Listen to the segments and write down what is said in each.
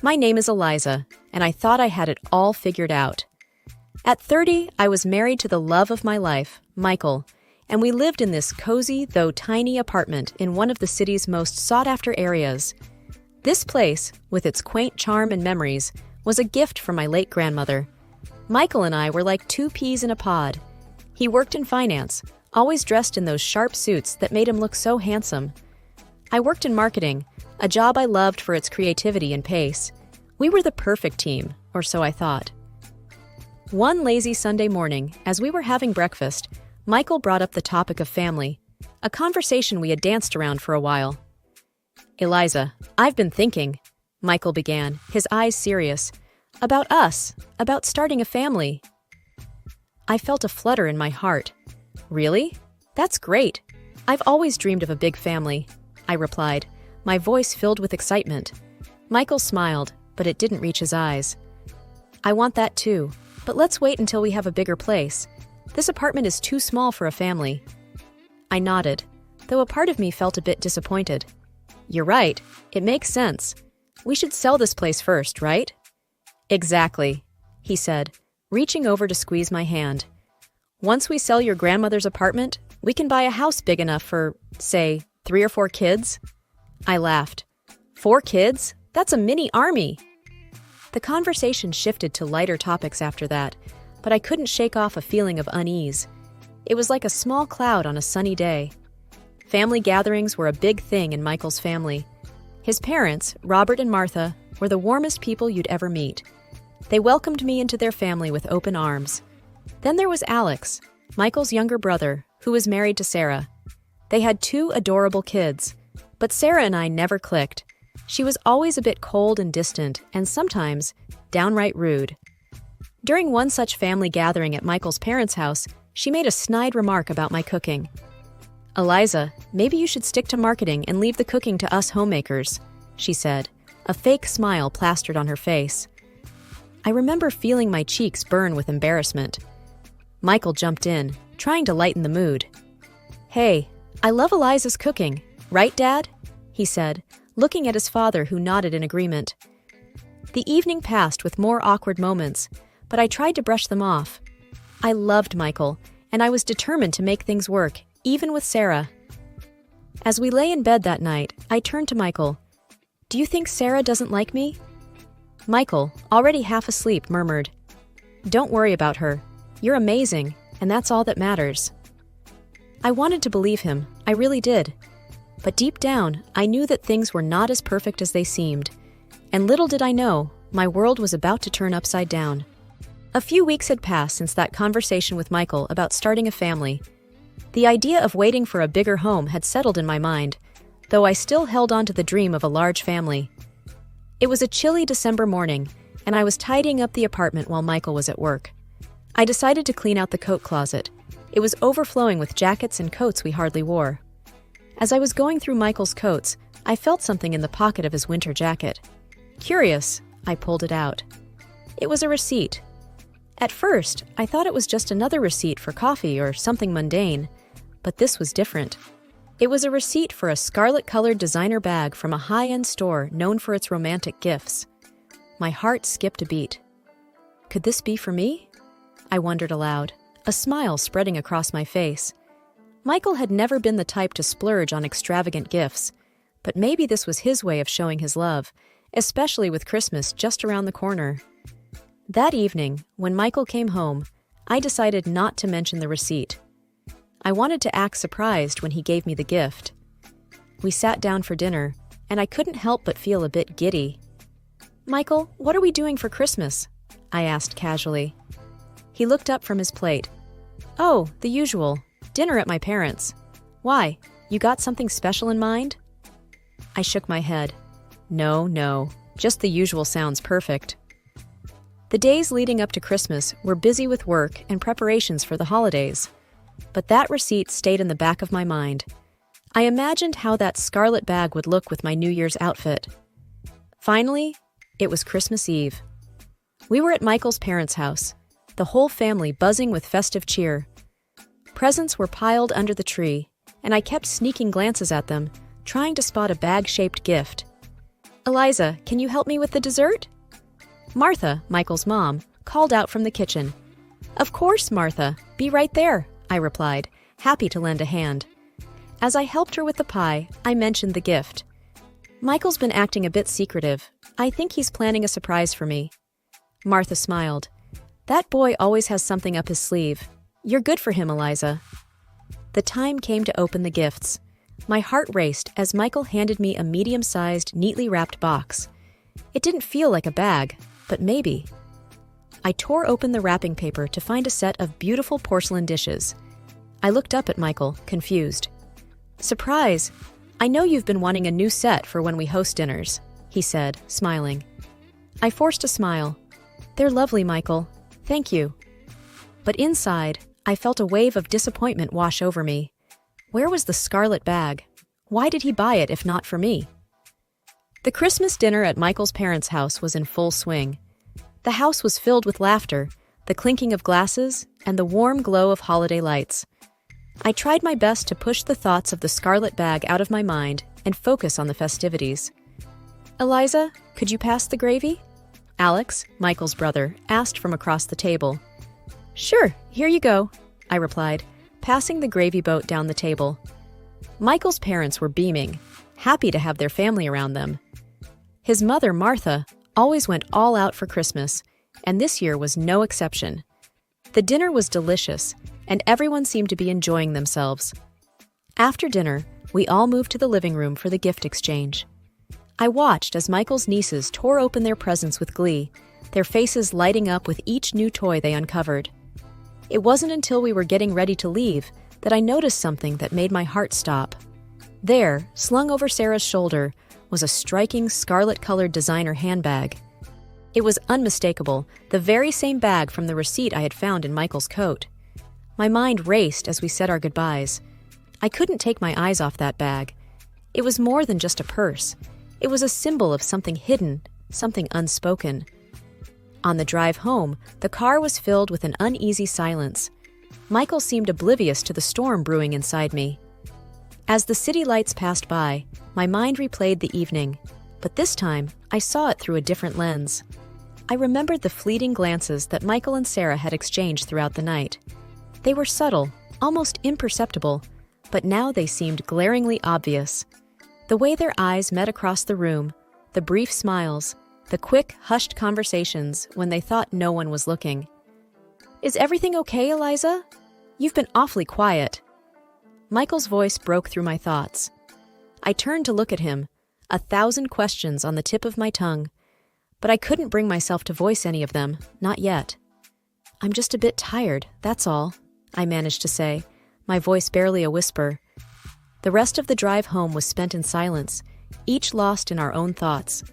My name is Eliza, and I thought I had it all figured out. At 30, I was married to the love of my life, Michael, and we lived in this cozy, though tiny apartment in one of the city's most sought-after areas. This place, with its quaint charm and memories, was a gift from my late grandmother. Michael and I were like two peas in a pod. He worked in finance, always dressed in those sharp suits that made him look so handsome. I worked in marketing, a job I loved for its creativity and pace. We were the perfect team, or so I thought. One lazy Sunday morning, as we were having breakfast, Michael brought up the topic of family, a conversation we had danced around for a while. "Eliza, I've been thinking," Michael began, his eyes serious, "about us, about starting a family." I felt a flutter in my heart. "Really? That's great. I've always dreamed of a big family," I replied, my voice filled with excitement. Michael smiled, but it didn't reach his eyes. "I want that too, but let's wait until we have a bigger place. This apartment is too small for a family." I nodded, though a part of me felt a bit disappointed. "You're right. It makes sense. We should sell this place first, right?" "Exactly," he said, reaching over to squeeze my hand. "Once we sell your grandmother's apartment, we can buy a house big enough for, say, 3 or 4 kids." I laughed. 4 kids? That's a mini army. The conversation shifted to lighter topics after that, but I couldn't shake off a feeling of unease. It was like a small cloud on a sunny day. Family gatherings were a big thing in Michael's family. His parents, Robert and Martha, were the warmest people you'd ever meet. They welcomed me into their family with open arms. Then there was Alex, Michael's younger brother, who was married to Sarah. They had 2 adorable kids, but Sarah and I never clicked. She was always a bit cold and distant, and sometimes downright rude. During one such family gathering at Michael's parents' house, she made a snide remark about my cooking. "Eliza, maybe you should stick to marketing and leave the cooking to us homemakers," she said, a fake smile plastered on her face. I remember feeling my cheeks burn with embarrassment. Michael jumped in, trying to lighten the mood. "Hey, I love Eliza's cooking, right, Dad?" he said, looking at his father, who nodded in agreement. The evening passed with more awkward moments, but I tried to brush them off. I loved Michael, and I was determined to make things work, even with Sarah. As we lay in bed that night, I turned to Michael. "Do you think Sarah doesn't like me?" Michael, already half asleep, murmured, "Don't worry about her. You're amazing, and that's all that matters." I wanted to believe him, I really did. But deep down, I knew that things were not as perfect as they seemed. And little did I know, my world was about to turn upside down. A few weeks had passed since that conversation with Michael about starting a family. The idea of waiting for a bigger home had settled in my mind, though I still held on to the dream of a large family. It was a chilly December morning, and I was tidying up the apartment while Michael was at work. I decided to clean out the coat closet. It was overflowing with jackets and coats we hardly wore. As I was going through Michael's coats, I felt something in the pocket of his winter jacket. Curious, I pulled it out. It was a receipt. At first, I thought it was just another receipt for coffee or something mundane, but this was different. It was a receipt for a scarlet-colored designer bag from a high-end store known for its romantic gifts. My heart skipped a beat. Could this be for me? I wondered aloud, a smile spreading across my face. Michael had never been the type to splurge on extravagant gifts, but maybe this was his way of showing his love, especially with Christmas just around the corner. That evening, when Michael came home, I decided not to mention the receipt. I wanted to act surprised when he gave me the gift. We sat down for dinner, and I couldn't help but feel a bit giddy. "Michael, what are we doing for Christmas?" I asked casually. He looked up from his plate. "Oh, the usual. Dinner at my parents'. Why, you got something special in mind?" I shook my head. No, just the usual sounds perfect. The days leading up to Christmas were busy with work and preparations for the holidays. But that receipt stayed in the back of my mind. I imagined how that scarlet bag would look with my New Year's outfit. Finally, it was Christmas Eve. We were at Michael's parents' house, the whole family buzzing with festive cheer. Presents were piled under the tree, and I kept sneaking glances at them, trying to spot a bag-shaped gift. Eliza, can you help me with the dessert? Martha, Michael's mom, called out from the kitchen. Of course, Martha. Be right there, I replied, happy to lend a hand. As I helped her with the pie, I mentioned the gift. Michael's been acting a bit secretive. I think he's planning a surprise for me. Martha smiled. That boy always has something up his sleeve. You're good for him, Eliza. The time came to open the gifts. My heart raced as Michael handed me a medium-sized, neatly wrapped box. It didn't feel like a bag, but maybe. I tore open the wrapping paper to find a set of beautiful porcelain dishes. I looked up at Michael, confused. Surprise! I know you've been wanting a new set for when we host dinners, he said, smiling. I forced a smile. They're lovely, Michael. Thank you. But inside, I felt a wave of disappointment wash over me. Where was the scarlet bag? Why did he buy it if not for me? The Christmas dinner at Michael's parents' house was in full swing. The house was filled with laughter, the clinking of glasses, and the warm glow of holiday lights. I tried my best to push the thoughts of the scarlet bag out of my mind and focus on the festivities. Eliza, could you pass the gravy? Alex, Michael's brother, asked from across the table. Sure, here you go, I replied, passing the gravy boat down the table. Michael's parents were beaming, happy to have their family around them. His mother, Martha, always went all out for Christmas, and this year was no exception. The dinner was delicious, and everyone seemed to be enjoying themselves. After dinner, we all moved to the living room for the gift exchange. I watched as Michael's nieces tore open their presents with glee, their faces lighting up with each new toy they uncovered. It wasn't until we were getting ready to leave that I noticed something that made my heart stop. There, slung over Sarah's shoulder, was a striking scarlet-colored designer handbag. It was unmistakable, the very same bag from the receipt I had found in Michael's coat. My mind raced as we said our goodbyes. I couldn't take my eyes off that bag. It was more than just a purse. It was a symbol of something hidden, something unspoken. On the drive home, the car was filled with an uneasy silence. Michael seemed oblivious to the storm brewing inside me. As the city lights passed by, my mind replayed the evening, but this time I saw it through a different lens. I remembered the fleeting glances that Michael and Sarah had exchanged throughout the night. They were subtle, almost imperceptible, but now they seemed glaringly obvious. The way their eyes met across the room, the brief smiles, the quick, hushed conversations when they thought no one was looking. Is everything okay, Eliza? You've been awfully quiet. Michael's voice broke through my thoughts. I turned to look at him, 1,000 questions on the tip of my tongue, but I couldn't bring myself to voice any of them, not yet. I'm just a bit tired, that's all, I managed to say, my voice barely a whisper. The rest of the drive home was spent in silence, each lost in our own thoughts.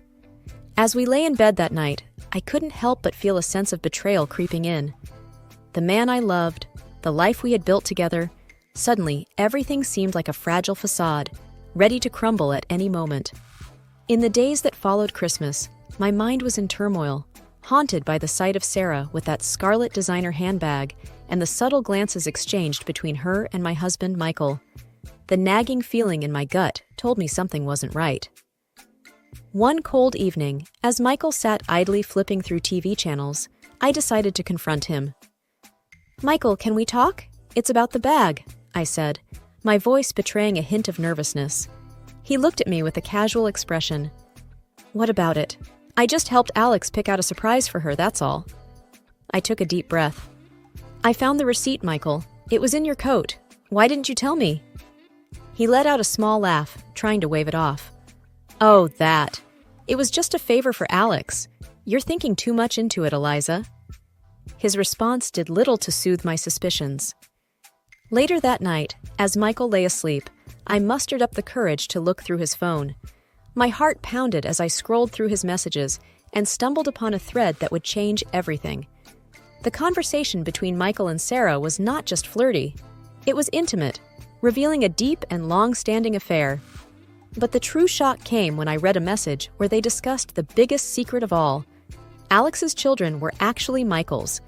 As we lay in bed that night, I couldn't help but feel a sense of betrayal creeping in. The man I loved, the life we had built together, suddenly everything seemed like a fragile facade, ready to crumble at any moment. In the days that followed Christmas, my mind was in turmoil, haunted by the sight of Sarah with that scarlet designer handbag and the subtle glances exchanged between her and my husband, Michael. The nagging feeling in my gut told me something wasn't right. One cold evening, as Michael sat idly flipping through TV channels, I decided to confront him. Michael, can we talk? It's about the bag, I said, my voice betraying a hint of nervousness. He looked at me with a casual expression. What about it? I just helped Alex pick out a surprise for her, that's all. I took a deep breath. I found the receipt, Michael. It was in your coat. Why didn't you tell me? He let out a small laugh, trying to wave it off. Oh, that. It was just a favor for Alex. You're thinking too much into it, Eliza. His response did little to soothe my suspicions. Later that night, as Michael lay asleep, I mustered up the courage to look through his phone. My heart pounded as I scrolled through his messages and stumbled upon a thread that would change everything. The conversation between Michael and Sarah was not just flirty. It was intimate, revealing a deep and long-standing affair. But the true shock came when I read a message where they discussed the biggest secret of all. Alex's children were actually Michael's.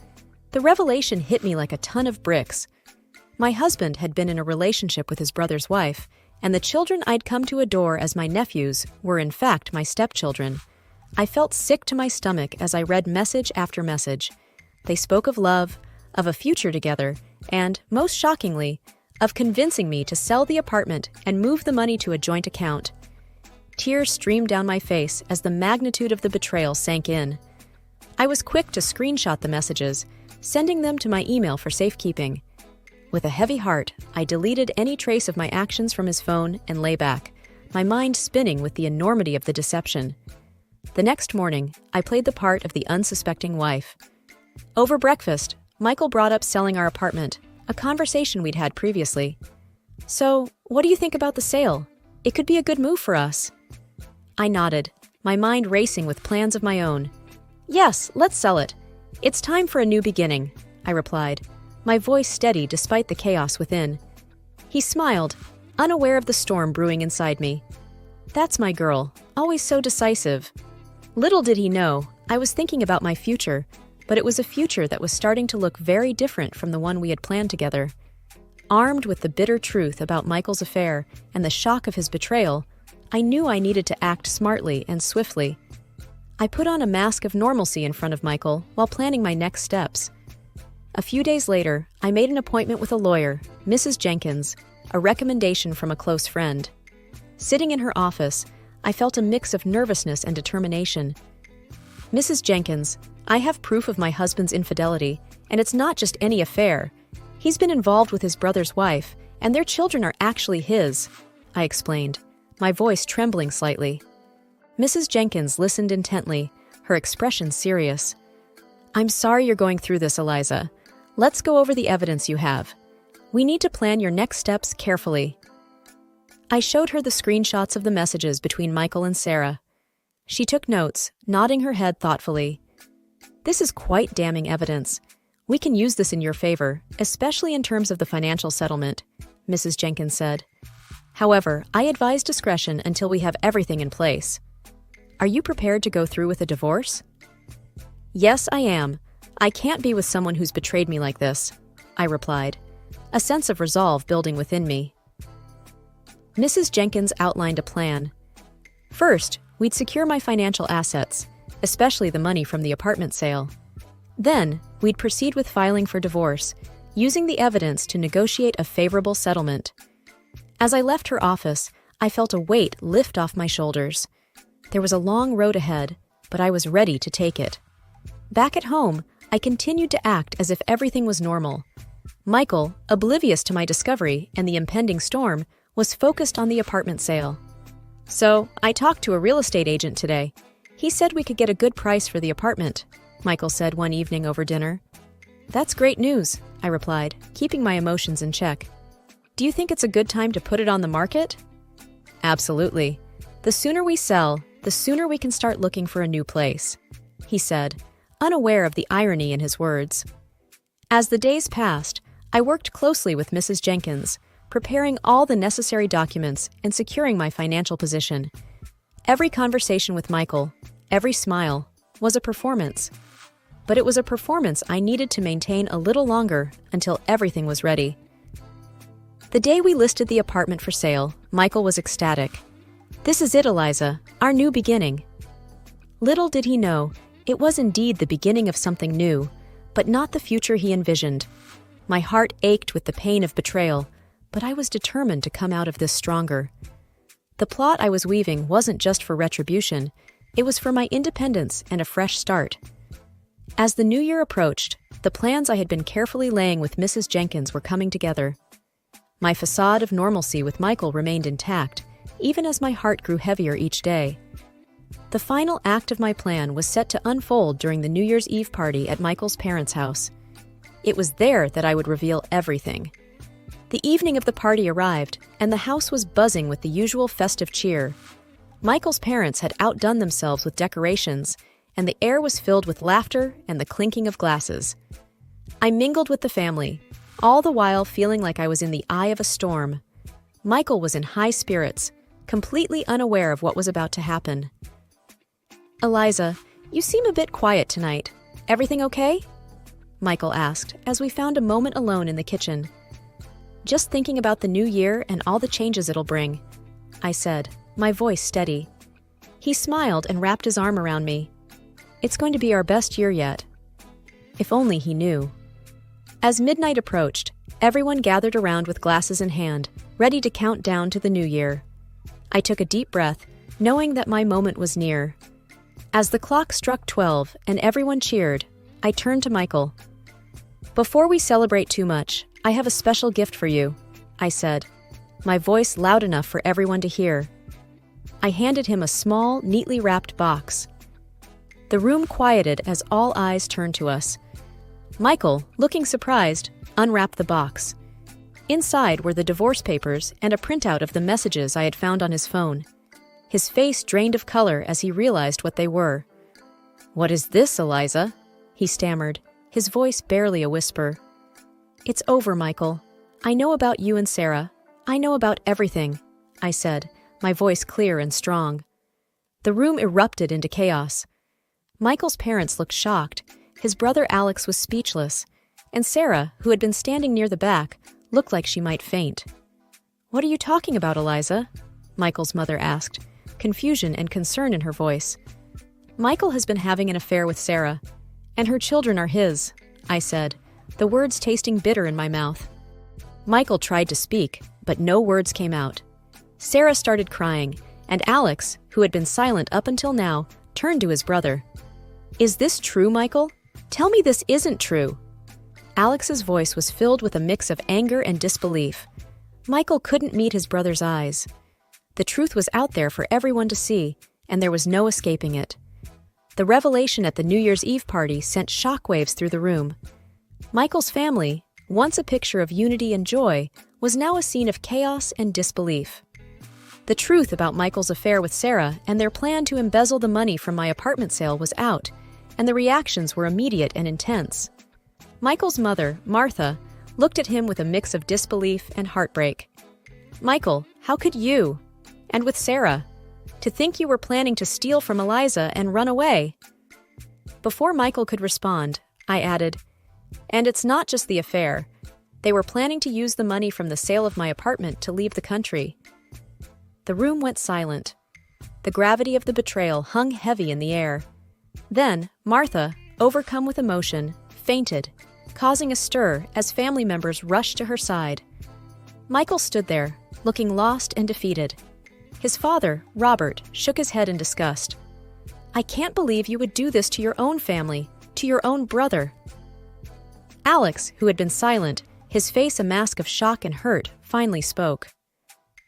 The revelation hit me like a ton of bricks. My husband had been in a relationship with his brother's wife, and the children I'd come to adore as my nephews were in fact my stepchildren. I felt sick to my stomach as I read message after message. They spoke of love, of a future together, and, most shockingly, of convincing me to sell the apartment and move the money to a joint account. Tears streamed down my face as the magnitude of the betrayal sank in. I was quick to screenshot the messages, sending them to my email for safekeeping. With a heavy heart, I deleted any trace of my actions from his phone and lay back, my mind spinning with the enormity of the deception. The next morning, I played the part of the unsuspecting wife. Over breakfast, Michael brought up selling our apartment, a conversation we'd had previously. "So, what do you think about the sale? It could be a good move for us." I nodded, my mind racing with plans of my own. "Yes, let's sell it. It's time for a new beginning," I replied, my voice steady despite the chaos within. He smiled, unaware of the storm brewing inside me. That's my girl, always so decisive. Little did he know, I was thinking about my future, but it was a future that was starting to look very different from the one we had planned together. Armed with the bitter truth about Michael's affair and the shock of his betrayal, I knew I needed to act smartly and swiftly. I put on a mask of normalcy in front of Michael while planning my next steps. A few days later, I made an appointment with a lawyer, Mrs. Jenkins, a recommendation from a close friend. Sitting in her office, I felt a mix of nervousness and determination. "Mrs. Jenkins, I have proof of my husband's infidelity, and it's not just any affair. He's been involved with his brother's wife, and their children are actually his," I explained, my voice trembling slightly. Mrs. Jenkins listened intently, her expression serious. "I'm sorry you're going through this, Eliza. Let's go over the evidence you have. We need to plan your next steps carefully." I showed her the screenshots of the messages between Michael and Sarah. She took notes, nodding her head thoughtfully. "This is quite damning evidence. We can use this in your favor, especially in terms of the financial settlement," Mrs. Jenkins said. "However, I advise discretion until we have everything in place. Are you prepared to go through with a divorce?" "Yes, I am. I can't be with someone who's betrayed me like this," I replied, a sense of resolve building within me. Mrs. Jenkins outlined a plan. First, we'd secure my financial assets, especially the money from the apartment sale. Then, we'd proceed with filing for divorce, using the evidence to negotiate a favorable settlement. As I left her office, I felt a weight lift off my shoulders. There was a long road ahead, but I was ready to take it. Back at home, I continued to act as if everything was normal. Michael, oblivious to my discovery and the impending storm, was focused on the apartment sale. "So, I talked to a real estate agent today. He said we could get a good price for the apartment," Michael said one evening over dinner. "That's great news," I replied, keeping my emotions in check. "Do you think it's a good time to put it on the market?" "Absolutely. The sooner we sell, the sooner we can start looking for a new place," he said, unaware of the irony in his words. As the days passed, I worked closely with Mrs. Jenkins, preparing all the necessary documents and securing my financial position. Every conversation with Michael, every smile, was a performance. But it was a performance I needed to maintain a little longer until everything was ready. The day we listed the apartment for sale, Michael was ecstatic. "This is it, Eliza, our new beginning." Little did he know, it was indeed the beginning of something new, but not the future he envisioned. My heart ached with the pain of betrayal, but I was determined to come out of this stronger. The plot I was weaving wasn't just for retribution, it was for my independence and a fresh start. As the new year approached, the plans I had been carefully laying with Mrs. Jenkins were coming together. My facade of normalcy with Michael remained intact, even as my heart grew heavier each day. The final act of my plan was set to unfold during the New Year's Eve party at Michael's parents' house. It was there that I would reveal everything. The evening of the party arrived, and the house was buzzing with the usual festive cheer. Michael's parents had outdone themselves with decorations, and the air was filled with laughter and the clinking of glasses. I mingled with the family, all the while feeling like I was in the eye of a storm. Michael was in high spirits, completely unaware of what was about to happen. "Eliza, you seem a bit quiet tonight. Everything okay?" Michael asked as we found a moment alone in the kitchen. Just thinking about the new year and all the changes it'll bring, I said, my voice steady. He smiled and wrapped his arm around me. It's going to be our best year yet. If only he knew. As midnight approached, everyone gathered around with glasses in hand, ready to count down to the new year. I took a deep breath, knowing that my moment was near. As the clock struck 12 and everyone cheered, I turned to Michael. Before we celebrate too much, I have a special gift for you, I said, my voice loud enough for everyone to hear. I handed him a small, neatly wrapped box. The room quieted as all eyes turned to us. Michael, looking surprised, unwrapped the box. Inside were the divorce papers and a printout of the messages I had found on his phone. His face drained of color as he realized what they were. "What is this, Eliza?" he stammered, his voice barely a whisper. "It's over, Michael. I know about you and Sarah. I know about everything," I said, my voice clear and strong. The room erupted into chaos. Michael's parents looked shocked, his brother Alex was speechless, and Sarah, who had been standing near the back, looked like she might faint. "What are you talking about, Eliza?" Michael's mother asked, confusion and concern in her voice. "Michael has been having an affair with Sarah, and her children are his," I said, the words tasting bitter in my mouth. Michael tried to speak, but no words came out. Sarah started crying, and Alex, who had been silent up until now, turned to his brother. "Is this true, Michael? Tell me this isn't true." Alex's voice was filled with a mix of anger and disbelief. Michael couldn't meet his brother's eyes. The truth was out there for everyone to see, and there was no escaping it. The revelation at the New Year's Eve party sent shockwaves through the room. Michael's family, once a picture of unity and joy, was now a scene of chaos and disbelief. The truth about Michael's affair with Sarah and their plan to embezzle the money from my apartment sale was out, and the reactions were immediate and intense. Michael's mother, Martha, looked at him with a mix of disbelief and heartbreak. "Michael, how could you? And with Sarah? To think you were planning to steal from Eliza and run away?" Before Michael could respond, I added, "And it's not just the affair. They were planning to use the money from the sale of my apartment to leave the country." The room went silent. The gravity of the betrayal hung heavy in the air. Then, Martha, overcome with emotion, fainted, causing a stir as family members rushed to her side. Michael stood there, looking lost and defeated. His father, Robert, shook his head in disgust. "I can't believe you would do this to your own family, to your own brother." Alex, who had been silent, his face a mask of shock and hurt, finally spoke.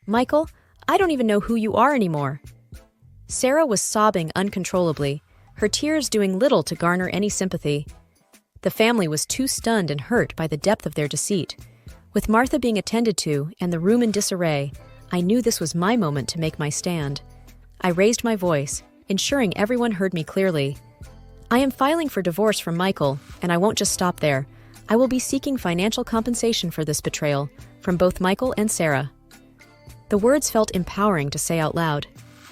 "Michael, I don't even know who you are anymore." Sarah was sobbing uncontrollably, her tears doing little to garner any sympathy. The family was too stunned and hurt by the depth of their deceit. With Martha being attended to and the room in disarray, I knew this was my moment to make my stand. I raised my voice, ensuring everyone heard me clearly. "I am filing for divorce from Michael, and I won't just stop there. I will be seeking financial compensation for this betrayal, from both Michael and Sarah." The words felt empowering to say out loud.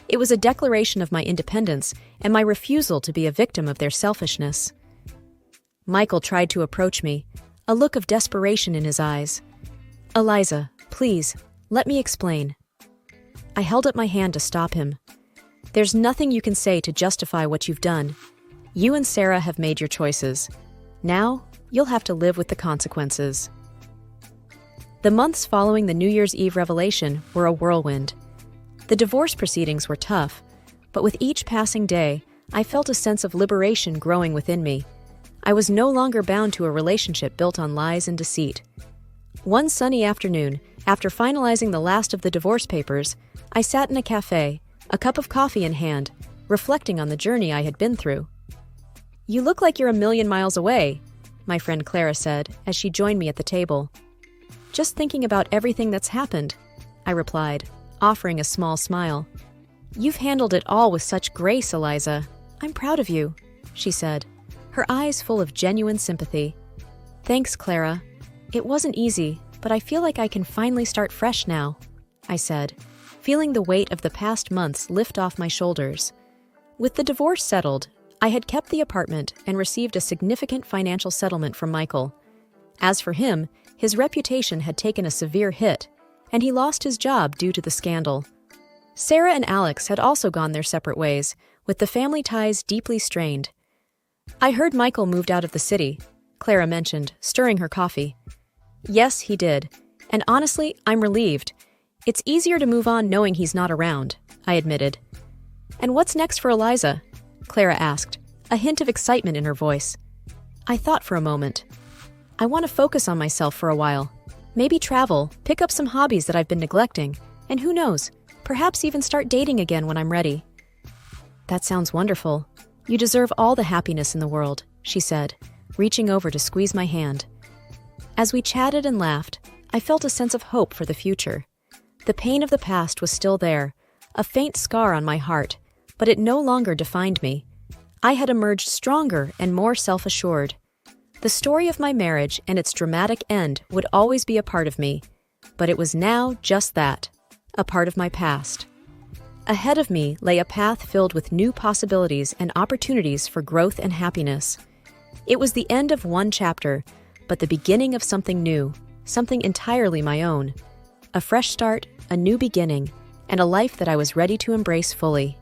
It was a declaration of my independence and my refusal to be a victim of their selfishness. Michael tried to approach me, a look of desperation in his eyes. "Eliza, please, let me explain." I held up my hand to stop him. "There's nothing you can say to justify what you've done. You and Sarah have made your choices. Now, you'll have to live with the consequences." The months following the New Year's Eve revelation were a whirlwind. The divorce proceedings were tough, but with each passing day, I felt a sense of liberation growing within me. I was no longer bound to a relationship built on lies and deceit. One sunny afternoon, after finalizing the last of the divorce papers, I sat in a cafe, a cup of coffee in hand, reflecting on the journey I had been through. "You look like you're a million miles away," my friend Clara said as she joined me at the table. "Just thinking about everything that's happened," I replied, offering a small smile. "You've handled it all with such grace, Eliza. I'm proud of you," she said, her eyes full of genuine sympathy. "Thanks, Clara. It wasn't easy, but I feel like I can finally start fresh now," I said, feeling the weight of the past months lift off my shoulders. With the divorce settled, I had kept the apartment and received a significant financial settlement from Michael. As for him, his reputation had taken a severe hit, and he lost his job due to the scandal. Sarah and Alex had also gone their separate ways, with the family ties deeply strained. "I heard Michael moved out of the city," Clara mentioned, stirring her coffee. "Yes, he did. And honestly, I'm relieved. It's easier to move on knowing he's not around," I admitted. "And what's next for Eliza?" Clara asked, a hint of excitement in her voice. I thought for a moment. "I want to focus on myself for a while. Maybe travel, pick up some hobbies that I've been neglecting, and who knows, perhaps even start dating again when I'm ready." "That sounds wonderful. You deserve all the happiness in the world," she said, reaching over to squeeze my hand. As we chatted and laughed, I felt a sense of hope for the future. The pain of the past was still there, a faint scar on my heart, but it no longer defined me. I had emerged stronger and more self-assured. The story of my marriage and its dramatic end would always be a part of me, but it was now just that, a part of my past. Ahead of me lay a path filled with new possibilities and opportunities for growth and happiness. It was the end of one chapter, but the beginning of something new, something entirely my own. A fresh start, a new beginning, and a life that I was ready to embrace fully.